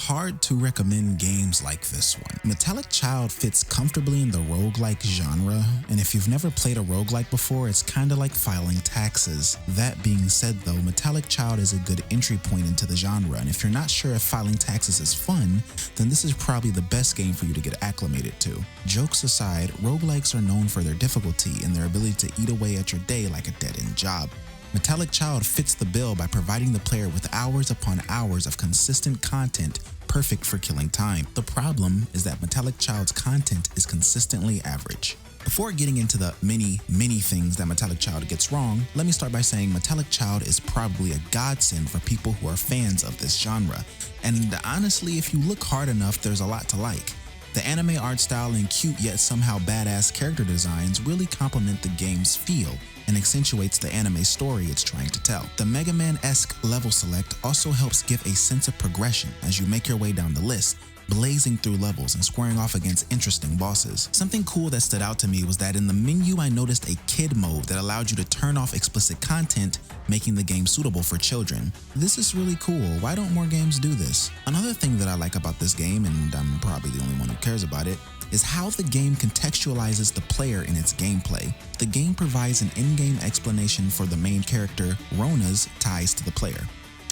hard to recommend games like this one. Metallic Child fits comfortably in the roguelike genre, and if you've never played a roguelike before, it's kinda like filing taxes. That being said though, Metallic Child is a good entry point into the genre, and if you're not sure if filing taxes is fun, then this is probably the best game for you to get acclimated to. Jokes aside, roguelikes are known for their difficulty and their ability to eat away at your day like a dead-end job. Metallic Child fits the bill by providing the player with hours upon hours of consistent content perfect for killing time. The problem is that Metallic Child's content is consistently average. Before getting into the many things that Metallic Child gets wrong, let me start by saying Metallic Child is probably a godsend for people who are fans of this genre. And honestly, if you look hard enough, there's a lot to like. The anime art style and cute yet somehow badass character designs really complement the game's feel and accentuates the anime story it's trying to tell. The Mega Man-esque level select also helps give a sense of progression as you make your way down the list, blazing through levels and squaring off against interesting bosses. Something cool that stood out to me was that in the menu I noticed a kid mode that allowed you to turn off explicit content, making the game suitable for children. This is really cool. Why don't more games do this? Another thing that I like about this game, and I'm probably the only one who cares about it, is how the game contextualizes the player in its gameplay. The game provides an in-game explanation for the main character, Rona's ties to the player.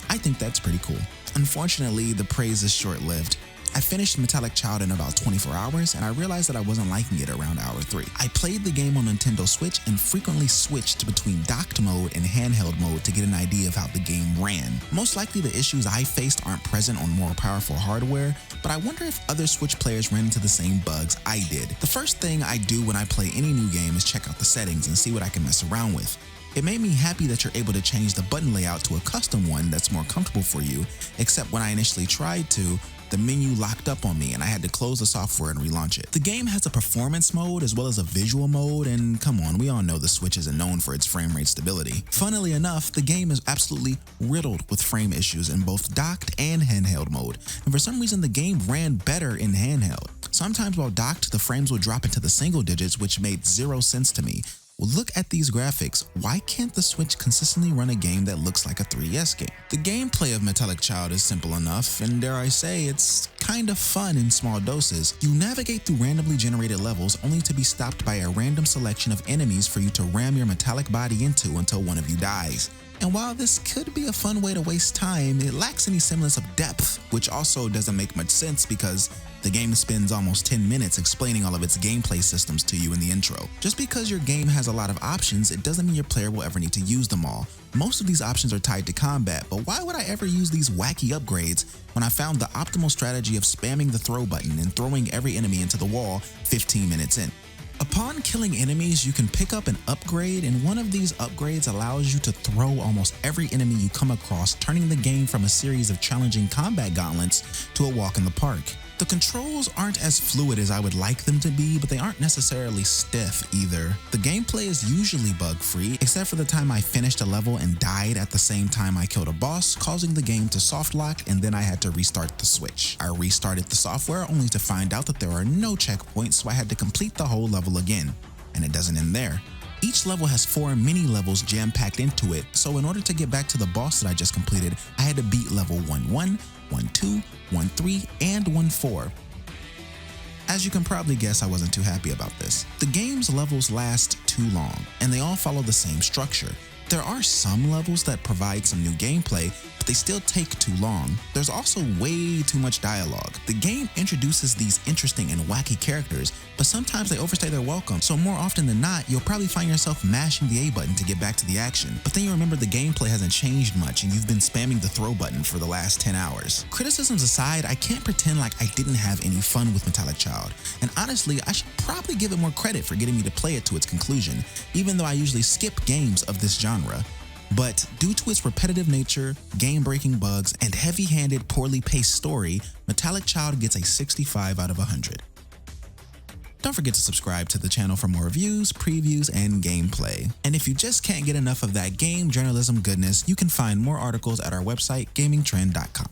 I think that's pretty cool. Unfortunately, the praise is short-lived. I finished Metallic Child in about 24 hours, and I realized that I wasn't liking it around hour 3. I played the game on Nintendo Switch and frequently switched between docked mode and handheld mode to get an idea of how the game ran. Most likely the issues I faced aren't present on more powerful hardware, but I wonder if other Switch players ran into the same bugs I did. The first thing I do when I play any new game is check out the settings and see what I can mess around with. It made me happy that you're able to change the button layout to a custom one that's more comfortable for you, except when I initially tried to, the menu locked up on me and I had to close the software and relaunch it. The game has a performance mode as well as a visual mode, and come on, we all know the Switch isn't known for its frame rate stability. Funnily enough, the game is absolutely riddled with frame issues in both docked and handheld mode, and for some reason the game ran better in handheld. Sometimes while docked, the frames would drop into the single digits, which made zero sense to me. Well, look at these graphics. Why can't the Switch consistently run a game that looks like a 3DS game? The gameplay of Metallic Child is simple enough, and dare I say, it's kind of fun in small doses. You navigate through randomly generated levels only to be stopped by a random selection of enemies for you to ram your metallic body into until one of you dies. And while this could be a fun way to waste time, it lacks any semblance of depth, which also doesn't make much sense because the game spends almost 10 minutes explaining all of its gameplay systems to you in the intro. Just because your game has a lot of options, it doesn't mean your player will ever need to use them all. Most of these options are tied to combat, but why would I ever use these wacky upgrades when I found the optimal strategy of spamming the throw button and throwing every enemy into the wall 15 minutes in? Upon killing enemies, you can pick up an upgrade, and one of these upgrades allows you to throw almost every enemy you come across, turning the game from a series of challenging combat gauntlets to a walk in the park. The controls aren't as fluid as I would like them to be, but they aren't necessarily stiff either. The gameplay is usually bug-free, except for the time I finished a level and died at the same time I killed a boss, causing the game to soft lock, and then I had to restart the Switch. I restarted the software only to find out that there are no checkpoints, so I had to complete the whole level again. And it doesn't end there. Each level has 4 mini levels jam-packed into it, so in order to get back to the boss that I just completed, I had to beat level 1-1, 1-2, 1-3, and 1-4. As you can probably guess, I wasn't too happy about this. The game's levels last too long, and they all follow the same structure. There are some levels that provide some new gameplay, but they still take too long. There's also way too much dialogue. The game introduces these interesting and wacky characters, but sometimes they overstay their welcome, so more often than not, you'll probably find yourself mashing the A button to get back to the action. But then you remember the gameplay hasn't changed much and you've been spamming the throw button for the last 10 hours. Criticisms aside, I can't pretend like I didn't have any fun with Metallic Child, and honestly, I should probably give it more credit for getting me to play it to its conclusion, even though I usually skip games of this genre. But due to its repetitive nature, game-breaking bugs, and heavy-handed, poorly paced story, Metallic Child gets a 65 out of 100. Don't forget to subscribe to the channel for more reviews, previews, and gameplay. And if you just can't get enough of that game journalism goodness, you can find more articles at our website, gamingtrend.com.